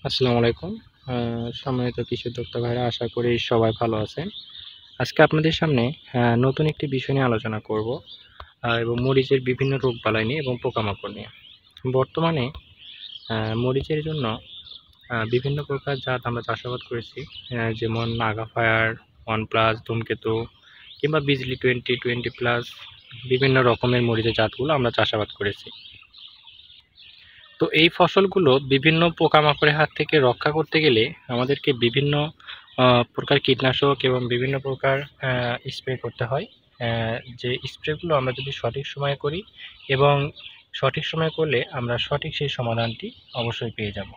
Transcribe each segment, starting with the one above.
আসসালামু আলাইকুম। সম্মানিত কৃষি উদ্যোক্তা ভাইরা, আশা করি সবাই ভালো আছেন। আজকে আপনাদের সামনে নতুন একটি বিষয় নিয়ে আলোচনা করব, এবং মরিচের বিভিন্ন রোগবালাই নিয়ে এবং পোকামাকড় নিয়ে। বর্তমানে মরিচের জন্য বিভিন্ন প্রকার জাত আমরা চাষাবাদ করেছি, যেমন নাগা ফায়ার, ওয়ান প্লাস, ধূমকেতু কিংবা বিজলি 20-20 প্লাস, বিভিন্ন রকমের মরিচের জাতগুলো আমরা চাষাবাদ করেছি। তো এই ফসলগুলো বিভিন্ন পোকামাকড়ের হাত থেকে রক্ষা করতে গেলে আমাদেরকে বিভিন্ন প্রকার কীটনাশক এবং বিভিন্ন প্রকার স্প্রে করতে হয়। যে স্প্রেগুলো আমরা যদি সঠিক সময়ে করি এবং সঠিক সময় করলে আমরা সঠিক সেই সমাধানটি অবশ্যই পেয়ে যাব।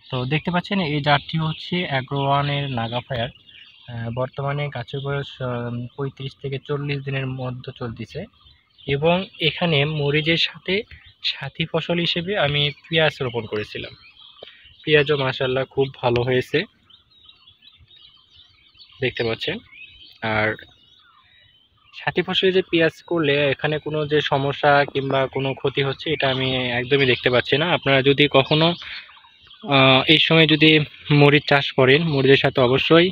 তো দেখতে পাচ্ছেন এই জাতটি হচ্ছে অ্যাগ্রোওয়ানের নাগা ফায়ার। বর্তমানে গাছের বয়স 35 থেকে 40 দিনের মধ্যে চলতেছে, এবং এখানে মরিচের সাথে সাথী ফসল হিসেবে আমি পেঁয়াজ রোপণ করেছিলাম। পেঁয়াজও মাশাআল্লাহ খুব ভালো হয়েছে, দেখতে পাচ্ছেন। আর সাথী ফসলে যে পেঁয়াজ করলে এখানে কোনো যে সমস্যা কিংবা কোনো ক্ষতি হচ্ছে এটা আমি একদমই দেখতে পাচ্ছি না। আপনারা যদি কখনো এই সময় যদি মরিচ চাষ করেন, মরিচের সাথে অবশ্যই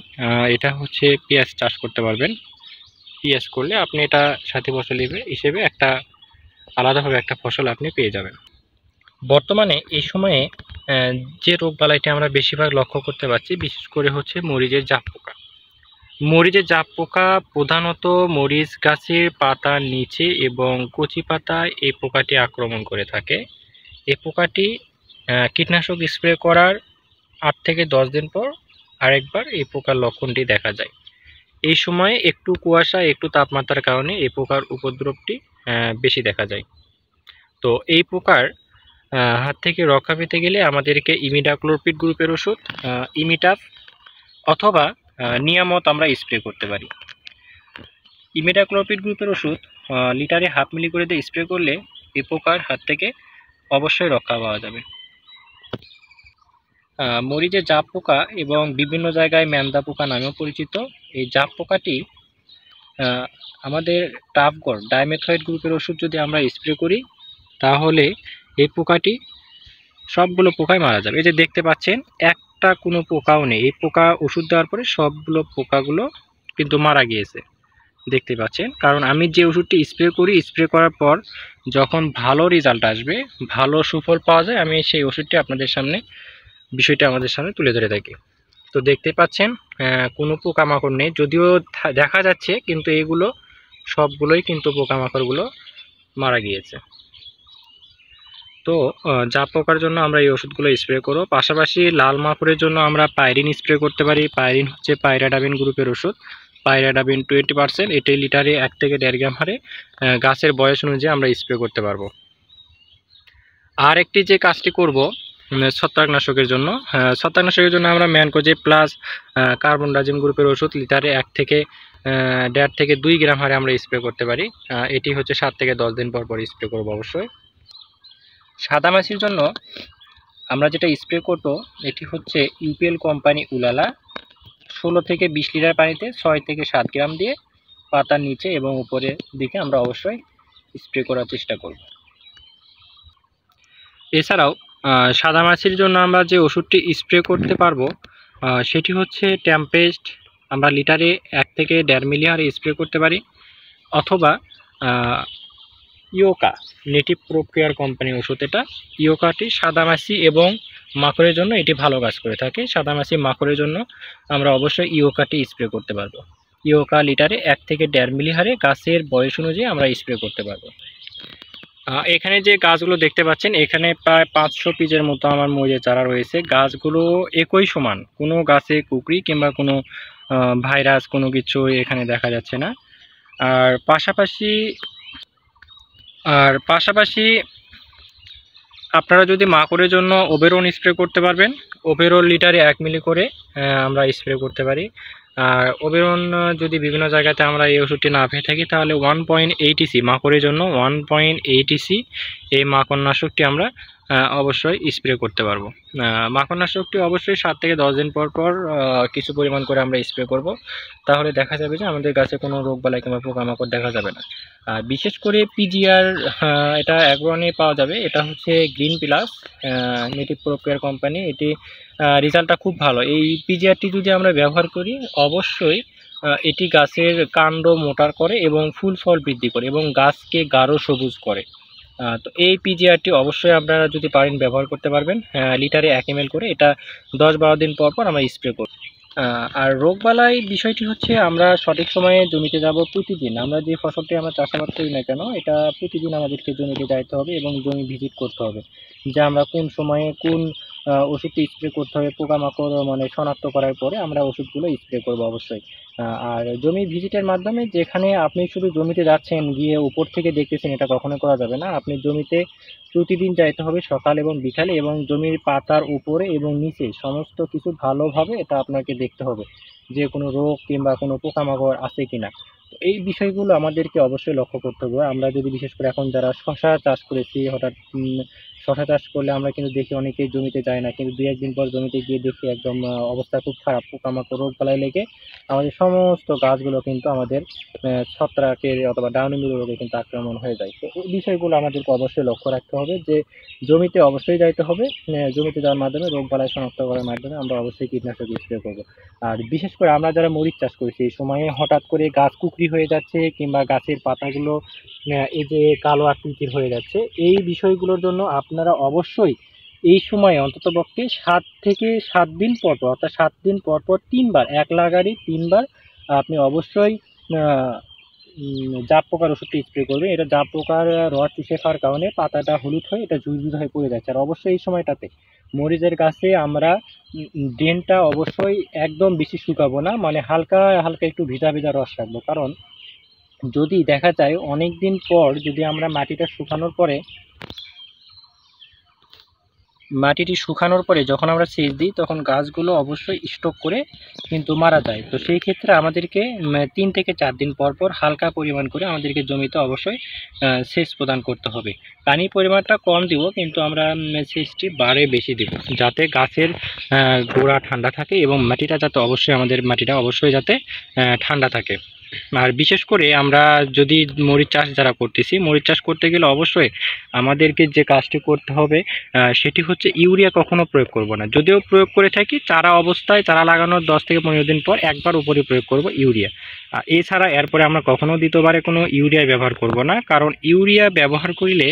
এটা হচ্ছে পেঁয়াজ চাষ করতে পারবেন। পেঁয়াজ করলে আপনি এটা সাথী ফসল হিসেবে একটা আলাদাভাবে একটা ফসল আপনি পেয়ে যাবেন। বর্তমানে এই সময়ে যে রোগবালাইটি আমরা বেশিরভাগ লক্ষ্য করতে পারছি, বিশেষ করে হচ্ছে মরিচের জাপ পোকা। মরিচের জাপ পোকা প্রধানত মরিচ গাছের পাতার নিচে এবং কচি পাতায় এই পোকাটি আক্রমণ করে থাকে। এই পোকাটি কীটনাশক স্প্রে করার 8 থেকে 10 দিন পর আরেকবার এই পোকার লক্ষণটি দেখা যায়। এই সময়ে একটু কুয়াশা, একটু তাপমাত্রার কারণে এই পোকার উপদ্রবটি বেশি দেখা যায়। তো এই পোকার হাত থেকে রক্ষা পেতে গেলে আমাদেরকে ইমিডাক্লোপিড গ্রুপের ওষুধ, ইমিটাফ অথবা নিয়ামত আমরা স্প্রে করতে পারি। ইমিডাক্লোপিড গ্রুপের ওষুধ লিটারে 1/2 মিলি করে দিয়ে স্প্রে করলে এই পোকার হাত থেকে অবশ্যই রক্ষা পাওয়া যাবে। মরিচের জাপ পোকা এবং বিভিন্ন জায়গায় ম্যান্দা পোকা নামেও পরিচিত এই জাপ পোকাটি আমাদের টাফগড় ডাইমেথয়েড গ্রুপের ওষুধ যদি আমরা স্প্রে করি তাহলে এই পোকাটি সবগুলো পোকাই মারা যাবে। এই যে দেখতে পাচ্ছেন একটা কোনো পোকাও নেই, এই পোকা ওষুধ দেওয়ার পরে সবগুলো পোকাগুলো কিন্তু মারা গিয়েছে, দেখতে পাচ্ছেন। কারণ আমি যে ওষুধটি স্প্রে করি, স্প্রে করার পর যখন ভালো রেজাল্ট আসবে, ভালো সুফল পাওয়া যায়, আমি সেই ওষুধটি আপনাদের সামনে বিষয়টা আমাদের সামনে তুলে ধরে থাকি। তো দেখতে পাচ্ছেন কোনো পোকামাকড় নেই, যদিও দেখা যাচ্ছে, কিন্তু এগুলো সবগুলোই কিন্তু পোকামাকড়গুলো মারা গিয়েছে। তো জাপ পোকার জন্য আমরা এই ওষুধগুলো স্প্রে করব। পাশাপাশি লাল মাকড়ের জন্য আমরা পাইরিন স্প্রে করতে পারি। পাইরিন হচ্ছে পাইরাডাবিন গ্রুপের ওষুধ। পাইরাডাবিন 20%, এটি লিটারে 1 থেকে 1.5 গ্রাম হারে গাছের বয়স অনুযায়ী আমরা স্প্রে করতে পারবো। আর একটি যে কাজটি করব ছত্রাকনাশকের জন্য, ছত্রাকনাশকের জন্য আমরা ম্যানকোজেব প্লাস কার্বনডাজিম গ্রুপের ওষুধ লিটারে 1 থেকে 1.5 থেকে 2 গ্রাম হারে আমরা স্প্রে করতে পারি। এটি হচ্ছে 7 থেকে 10 দিন পর পর স্প্রে করব অবশ্যই। সাদা মাছির জন্য আমরা যেটা স্প্রে করব এটি হচ্ছে ইউপিএল কোম্পানি উলালা। 16 থেকে 20 লিটার পানিতে 6 থেকে 7 গ্রাম দিয়ে পাতার নিচে এবং উপরের দিকে আমরা অবশ্যই স্প্রে করার চেষ্টা করব। এছাড়াও সাদা মাছির জন্য আমরা যে ওষুধটি স্প্রে করতে পারবো সেটি হচ্ছে ট্যাম্পেস্ট। আমরা লিটারে 1 থেকে 1.5 মিলি হারে স্প্রে করতে পারি, অথবা ইয়োকা নেটিভ প্রোকেয়ার কোম্পানির ওষুধ। এটা ইয়োকাটি সাদামাছি এবং মাকড়ের জন্য এটি ভালো কাজ করে থাকে। সাদামাছি মাকড়ের জন্য আমরা অবশ্যই ইয়োকাটি স্প্রে করতে পারবো। ইয়োকা লিটারে 1 থেকে 1.5 মিলি হারে গাছের বয়স অনুযায়ী আমরা স্প্রে করতে পারবো। এখানে যে গাছগুলো দেখতে পাচ্ছেন, এখানে প্রায় 500 পিসের মতো আমার মরিচের চারা রয়েছে। গাছগুলো একই সমান, কোনো গাছে কুকরি কিংবা কোনো ভাইরাস কোনো কিছু এখানে দেখা যাচ্ছে না। আর পাশাপাশি আপনারা যদি মাকড়ের জন্য ওভেরন স্প্রে করতে পারবেন, ওভেরন লিটারে 1 মিলি করে আমরা স্প্রে করতে পারি। আর ওভেরন যদি বিভিন্ন জায়গাতে আমরা এই ওষুধটি না পেয়ে থাকি তাহলে 1.8 EC মাকড়ের জন্য 1.8 EC এই মাকড়নাশকটি আমরা অবশ্যই স্প্রে করতে পারবো। মাকড়নাশকটি অবশ্যই 7 থেকে 10 দিন পর পর কিছু পরিমাণ করে আমরা স্প্রে করব, তাহলে দেখা যাবে যে আমাদের গাছে কোনো রোগবালাই কিংবা পোকামাকড় দেখা যাবে না। আর বিশেষ করে পিজিআর, এটা অ্যাগ্রোনে পাওয়া যাবে, এটা হচ্ছে গ্রিন প্লাস, নেটিভ প্রোকেয়ার কোম্পানি। এটি রেজাল্টটা খুব ভালো। এই পিজিআরটি যদি আমরা ব্যবহার করি অবশ্যই এটি গাছের কাণ্ড মোটা করে এবং ফুল ফল বৃদ্ধি করে এবং গাছকে গাঢ় সবুজ করে। তো এই পিজিআরটি অবশ্যই আপনারা যদি পারেন ব্যবহার করতে পারবেন, লিটারে 1 ml করে। এটা 10-12 দিন পর পর আমরা স্প্রে করব। আর রোগবালাই বিষয়টি হচ্ছে আমরা সঠিক সময়ে জমিতে যাব প্রতিদিন। আমরা যে ফসলটি আমরা চাষাবাদ করি না কেন, এটা প্রতিদিন আমাদেরকে জমিতে যাইতে হবে এবং জমি ভিজিট করতে হবে, যে আমরা কোন সময়ে কোন ওষুধটি স্প্রে করতে হবে। পোকামাকড় মানে শনাক্ত করার পরে আমরা ওষুধগুলো স্প্রে করব অবশ্যই। আর জমি ভিজিটের মাধ্যমে, যেখানে আপনি শুধু জমিতে যাচ্ছেন গিয়ে উপর থেকে দেখতেছেন, এটা কখনোই করা যাবে না। আপনি জমিতে প্রতিদিন যাইতে হবে সকাল এবং বিকালে, এবং জমির পাতার উপরে এবং নিচে সমস্ত কিছু ভালোভাবে এটা আপনাকে দেখতে হবে যে কোনো রোগ কিংবা কোনো পোকামাকড় আছে কিনা। তো এই বিষয়গুলো আমাদেরকে অবশ্যই লক্ষ্য করতে হবে। আমরা যদি বিশেষ করে এখন যারা শশা চাষ করেছি, হঠাৎ শশা চাষ করলে আমরা কিন্তু দেখি অনেকেই জমিতে যায় না, কিন্তু 2-1 দিন পর জমিতে গিয়ে দেখি একদম অবস্থা খুব খারাপ, পোকামাকড় রোগবালাই লেগে আমাদের সমস্ত গাছগুলো কিন্তু আমাদের ছত্রাকের অথবা ডাউনি মিলি রোগে কিন্তু আক্রমণ হয়ে যায়। তো এই বিষয়গুলো আমাদেরকে অবশ্যই লক্ষ্য রাখতে হবে যে জমিতে অবশ্যই যাইতে হবে। জমিতে যাওয়ার মাধ্যমে রোগবালাই শনাক্ত করার মাধ্যমে আমরা অবশ্যই কীটনাশক স্প্রে করব। আর বিশেষ করে আমরা যারা মরিচ চাষ করছি, এই সময়ে হঠাৎ করে গাছ কুকরি হয়ে যাচ্ছে কিংবা গাছের পাতাগুলো এই যে কালো আকৃতির হয়ে যাচ্ছে, এই বিষয়গুলোর জন্য আপনারা অবশ্যই এই সময়ে অন্ততপক্ষে 7 থেকে 7 দিন পর পর, অর্থাৎ 7 দিন পর পর 3 বার, এক লাগারই 3 বার আপনি অবশ্যই জাপ পোকার ওষুধটি স্প্রে করবেন। এটা জাপ পোকার রস চুষে খাওয়ার কারণে পাতাটা হলুদ হয়ে এটা ঝুরঝুর হয়ে পড়ে যাচ্ছে। আর অবশ্যই এই সময়টাতে মরিচের গাছে আমরা ড্রেনটা অবশ্যই একদম বেশি শুকাবো না, মানে হালকা হালকা একটু ভিজা ভিজা রস রাখবো। কারণ যদি দেখা যায় অনেক দিন পর যদি আমরা মাটিটি শুকানোর পরে যখন আমরা সেচ দিই, তখন গাছগুলো অবশ্যই স্টক করে কিন্তু মারা যায়। তো সেই ক্ষেত্রে আমাদেরকে 3 থেকে 4 দিন পর পর হালকা পরিমাণ করে আমাদেরকে জমিতে অবশ্যই সেচ প্রদান করতে হবে। পানির পরিমাণটা কম দিব, কিন্তু আমরা সেচটি বারে বেশি দেব, যাতে গাছের গোড়া ঠান্ডা থাকে এবং মাটিটা অবশ্যই যাতে ঠান্ডা থাকে। আর বিশেষ করে আমরা যদি মরিচ চাষ যারা করতেছি, মরিচ চাষ করতে গেলে অবশ্যই আমাদেরকে যে কাজটি করতে হবে সেটি হচ্ছে ইউরিয়া কখনো প্রয়োগ করব না। যদিও প্রয়োগ করে থাকি, চারা লাগানোর 10 থেকে 15 দিন পর একবার উপরে প্রয়োগ করব ইউরিয়া। এছাড়া এরপরে আমরা কখনো দ্বিতীয়বারে কোনো ইউরিয়া ব্যবহার করব না, কারণ ইউরিয়া ব্যবহার করলে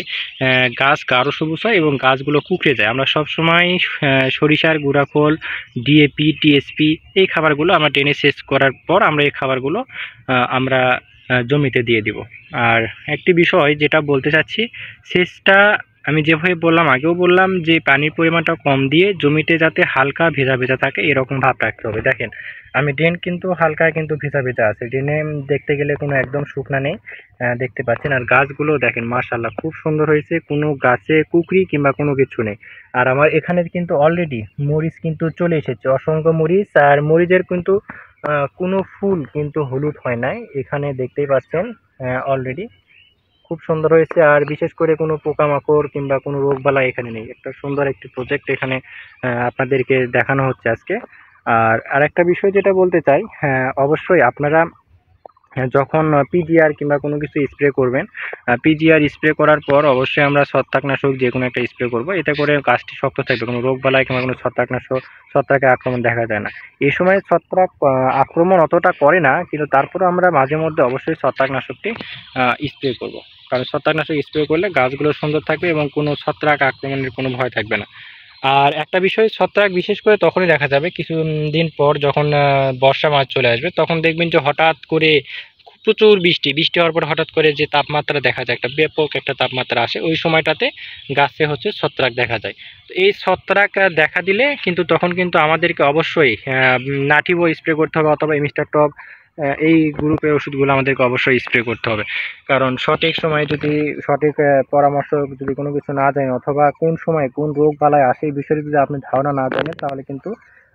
গাছ গাঢ় সবুজ হয় এবং গাছগুলো কুকড়ে যায়। আমরা সবসময় সরিষার গুঁড়াখোল, ডিএপি, টিএসপি এই খাবারগুলো আমরা ড্রেনে সেচ করার পর আমরা এই খাবারগুলো আমরা জমিতে দিয়ে দিব। আর একটি বিষয় যেটা বলতে চাচ্ছি, সেচটা আমি যেভাবে বললাম, আগেও বললাম যে পানির পরিমাণটা কম দিয়ে জমিতে যাতে হালকা ভেজা ভেজা থাকে এরকম ভাব রাখতে হবে। দেখেন আমি ড্রেন কিন্তু হালকা কিন্তু ভেজা ভেজা আছে, ড্রেনে দেখতে গেলে কোনো একদম শুকনা নেই, দেখতে পাচ্ছেন। আর গাছগুলো দেখেন মাশাআল্লাহ খুব সুন্দর হয়েছে, কোনো গাছে কুকরি কিংবা কোনো কিছু নেই। আর আমার এখানে কিন্তু অলরেডি মরিচ কিন্তু চলে এসেছে, অসংখ্য মরিচ। আর মরিচের কিন্তু কোনো ফুল কিন্তু হলুদ হয় নাই, এখানে দেখতেই পাচ্ছেন অলরেডি খুব সুন্দর হয়েছে। আর বিশেষ করে কোনো পোকামাকড় কিংবা কোনো রোগবালাই এখানে নেই। একটা সুন্দর একটি প্রজেক্ট এখানে আপনাদেরকে দেখানো হচ্ছে আজকে। আর আরেকটা বিষয় যেটা বলতে চাই, অবশ্যই আপনারা যখন পিজিআর কিংবা কোনো কিছু স্প্রে করবেন, পিজিআর স্প্রে করার পর অবশ্যই আমরা ছত্রাকনাশক যে কোনো একটা স্প্রে করব, এতে করে গাছটি শক্ত থাকবে, কোনো রোগবালাই কিংবা কোনো ছত্রাকের আক্রমণ দেখা যায় না। এই সময় ছত্রাক আক্রমণ অতটা করে না, কিন্তু তারপরে আমরা মাঝে মধ্যে অবশ্যই ছত্রাকনাশকটি স্প্রে করব, কারণ ছত্রাকনাশক স্প্রে করলে গাছগুলো সুন্দর থাকবে এবং কোনো ছত্রাক আক্রমণের কোনো ভয় থাকবে না। আর একটা বিষয়, ছত্রাক বিশেষ করে তখনই দেখা যাবে কিছু দিন পর, যখন বর্ষা মাস চলে আসবে, তখন দেখবেন যে হঠাৎ করে প্রচুর বৃষ্টি হওয়ার পর হঠাৎ করে যে তাপমাত্রা দেখা যায়, একটা ব্যাপক একটা তাপমাত্রা আসে, ওই সময়টাতে গাছে হচ্ছে ছত্রাক দেখা যায়। তো এই ছত্রাক দেখা দিলে কিন্তু তখন কিন্তু আমাদেরকে অবশ্যই নাটিভো স্প্রে করতে হবে, অথবা মিস্টার টপ এই গ্রুপের ওষুধগুলো আমাদেরকে অবশ্যই স্প্রে করতে হবে। কারণ সঠিক সময়ে যদি সঠিক পরামর্শ যদি কোনো কিছু না জানেন, অথবা কোন সময় কোন রোগ বালাই আসে এই বিষয়ে যদি আপনি ধারণা না জানেন, তাহলে কিন্তু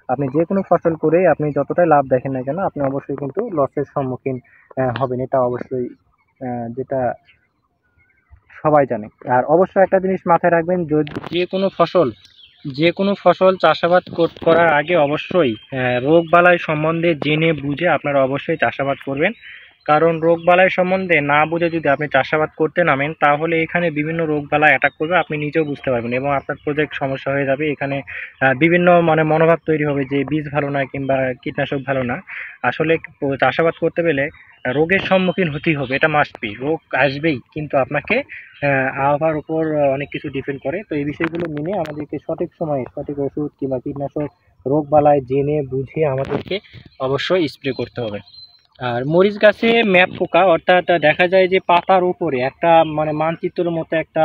আপনি যে কোনো ফসল করে আপনি যতটাই লাভ দেখেন না কেন, আপনি অবশ্যই কিন্তু লসের সম্মুখীন হবেন। এটা অবশ্যই যেটা সবাই জানে। আর অবশ্যই একটা জিনিস মাথায় রাখবেন, যে কোনো ফসল চাষাবাদ করার আগে অবশ্যই রোগ বালাই সম্বন্ধে জেনে বুঝে আপনারা অবশ্যই চাষাবাদ করবেন। কারণ রোগ বালাই সম্বন্ধে না বুঝে যদি আপনি চাষাবাদ করতে নামেন তাহলে এখানে বিভিন্ন রোগ বালাই অ্যাটাক করবে, আপনি নিজেও বুঝতে পারবেন এবং আপনার প্রজেক্ট সমস্যা হয়ে যাবে। এখানে বিভিন্ন মনোভাব তৈরি হবে যে বীজ ভালো না কিংবা কীটনাশক ভালো না। আসলে চাষাবাদ করতে গেলে রোগের সম্মুখীন হতেই হবে, এটা মাস্ট বি। রোগ আসবেই, কিন্তু আপনাকে আবহাওয়ার উপর অনেক কিছু ডিপেন্ড করে। তো এই বিষয়গুলো মেনে আমাদেরকে সঠিক সময়ে সঠিক ওষুধ কিংবা কীটনাশক রোগ বালাই জেনে বুঝে আমাদেরকে অবশ্যই স্প্রে করতে হবে। আর মরিচ গাছে ম্যাপ পোকা, অর্থাৎ দেখা যায় যে পাতার উপরে একটা মানচিত্রের মতো একটা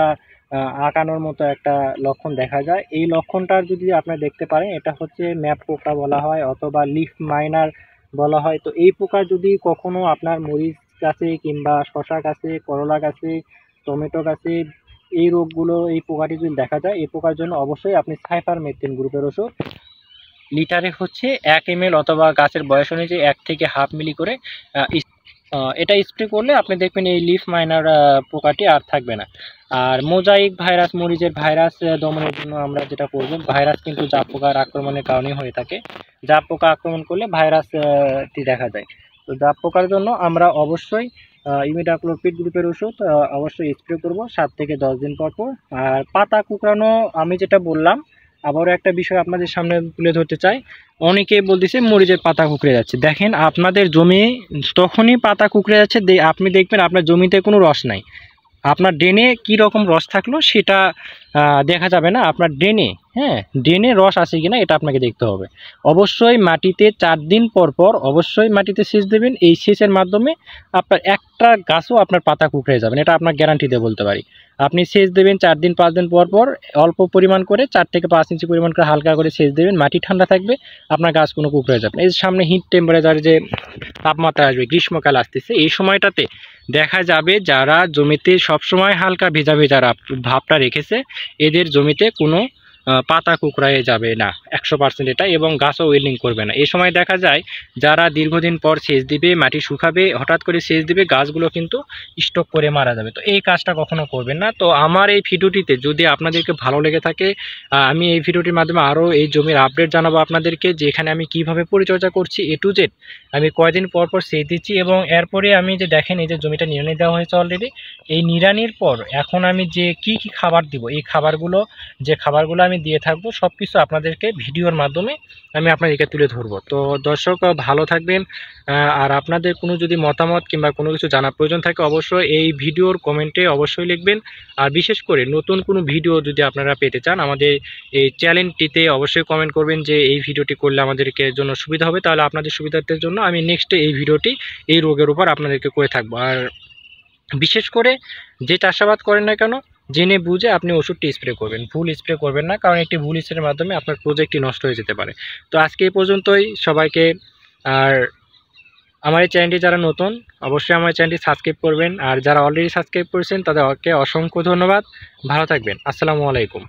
আঁকানোর মতো একটা লক্ষণ দেখা যায়। এই লক্ষণটার যদি আপনারা দেখতে পারেন, এটা হচ্ছে ম্যাপ পোকা বলা হয় অথবা লিফ মাইনার বলা হয়। তো এই পোকা যদি কখনো আপনার মরিচ গাছে কিংবা শশা গাছে, করলা গাছে, টমেটো গাছে এই রোগগুলো, এই পোকাটি যদি দেখা যায়, এই পোকার জন্য অবশ্যই আপনি সাইপারমেথ্রিন গ্রুপের ওষুধ লিটারে হচ্ছে 1 ml অথবা গাছের বয়স অনুযায়ী 1 থেকে হাফ মিলি করে এটা স্প্রে করলে আপনি দেখবেন এই লিফ মাইনার পোকাটি আর থাকবে না। আর মোজাইক ভাইরাস, মরিচের ভাইরাস দমনের জন্য আমরা যেটা করব, ভাইরাস কিন্তু জাপ পোকার আক্রমণের কারণে হয়ে থাকে। জাপ পোকা আক্রমণ করলে ভাইরাসটি দেখা যায়। তো জাপ পোকার জন্য আমরা অবশ্যই ইমিডাক্লোপিড গ্রুপের ওষুধ অবশ্যই স্প্রে করব 7 থেকে 10 দিন পর পর। আর পাতা কুঁকড়ানো, আমি যেটা বললাম, আবারও একটা বিষয় আপনাদের সামনে তুলে ধরতে চাই। অনেকে বলতেছে মরিচের পাতা কুঁকড়ে যাচ্ছে। দেখেন, আপনাদের জমি তখনই পাতা কুঁকড়ে যাচ্ছে আপনি দেখবেন আপনার জমিতে কোনো রস নাই। আপনার ড্রেনে কী রকম রস থাকলো সেটা দেখা যাবে না আপনার ড্রেনে। ড্রেনে রস আছে কিনা এটা আপনাকে দেখতে হবে। অবশ্যই মাটিতে 4 দিন পর পর অবশ্যই মাটিতে সেচ দেবেন। এই সেচের মাধ্যমে আপনার একটা গাছও আপনার পাতা কুঁকড়ে যাবে না, এটা আপনার গ্যারান্টি দিয়ে বলতে পারি। আপনি সেচ দেবেন 4 দিন 5 দিন পর পর, অল্প পরিমাণ করে 4 থেকে 5 ইঞ্চি পরিমাণ করে হালকা করে সেচ দেবেন। মাটি ঠান্ডা থাকবে, আপনার গাছ কোনো কুঁকড়ে যাবে না। এই সামনে হিট টেম্পারেচার যে তাপমাত্রা আসবে, গ্রীষ্মকাল আসতেছে, এই সময়টাতে দেখা যাবে যারা জমিতে সবসময় হালকা ভেজা ভেজা ভাবটা রেখেছে এদের জমিতে কোনো পাতা কুঁকড়ায় যাবে না 100% এটা, এবং গাছও ওয়েলিং করবে না। এই সময় দেখা যায় যারা দীর্ঘদিন পর সেচ দিবে, মাটি শুকাবে, হঠাৎ করে সেচ দিবে, গাছগুলো কিন্তু স্টক করে মারা যাবে। তো এই কাজটা কখনো করবেন না। তো আমার এই ভিডিওটিতে যদি আপনাদেরকে ভালো লেগে থাকে, আমি এই ভিডিওটির মাধ্যমে আরও এই জমির আপডেট জানাবো আপনাদেরকে, যে এখানে আমি কিভাবে পরিচর্যা করছি A to Z, আমি কয়দিন পর পর সেচ দিচ্ছি, এবং এরপরে আমি যে দেখেন এই যে জমিটা নিড়ানি দেওয়া হয়েছে অলরেডি। এই নিড়ানির পর এখন আমি যে কি কি খাবার দিব, এই খাবারগুলো আমি দিয়ে থাকবো, সব কিছু আপনাদেরকে ভিডিওর মাধ্যমে আমি আপনাদেরকে তুলে ধরবো। তো দর্শক ভালো থাকবেন। আর আপনাদের কোনো যদি মতামত কিংবা কোনো কিছু জানার প্রয়োজন থাকে অবশ্যই এই ভিডিওর কমেন্টে অবশ্যই লিখবেন। আর বিশেষ করে নতুন কোনো ভিডিও যদি আপনারা পেতে চান আমাদের এই চ্যানেলটিতে অবশ্যই কমেন্ট করবেন যে এই ভিডিওটি করলে আমাদেরকে জন্য সুবিধা হবে, তাহলে আপনাদের সুবিধার্থের জন্য আমি নেক্সটে এই ভিডিওটি এই রোগের উপর আপনাদেরকে করে থাকবো। আর বিশেষ করে যে চাষাবাদ করেন না কেন, জেনে বুঝে আপনি ওষুধটি স্প্রে করবেন, ভুল স্প্রে করবেন না, কারণ একটি ভুল স্প্রের মাধ্যমে আপনার প্রজেক্টটি নষ্ট হয়ে যেতে পারে। তো আজকে এই পর্যন্তই সবাইকে। আর আমার এই চ্যানেলটি যারা নতুন অবশ্যই আমার চ্যানেলটি সাবস্ক্রাইব করবেন, আর যারা অলরেডি সাবস্ক্রাইব করেছেন তাদেরকে অসংখ্য ধন্যবাদ। ভালো থাকবেন। আসসালামু আলাইকুম।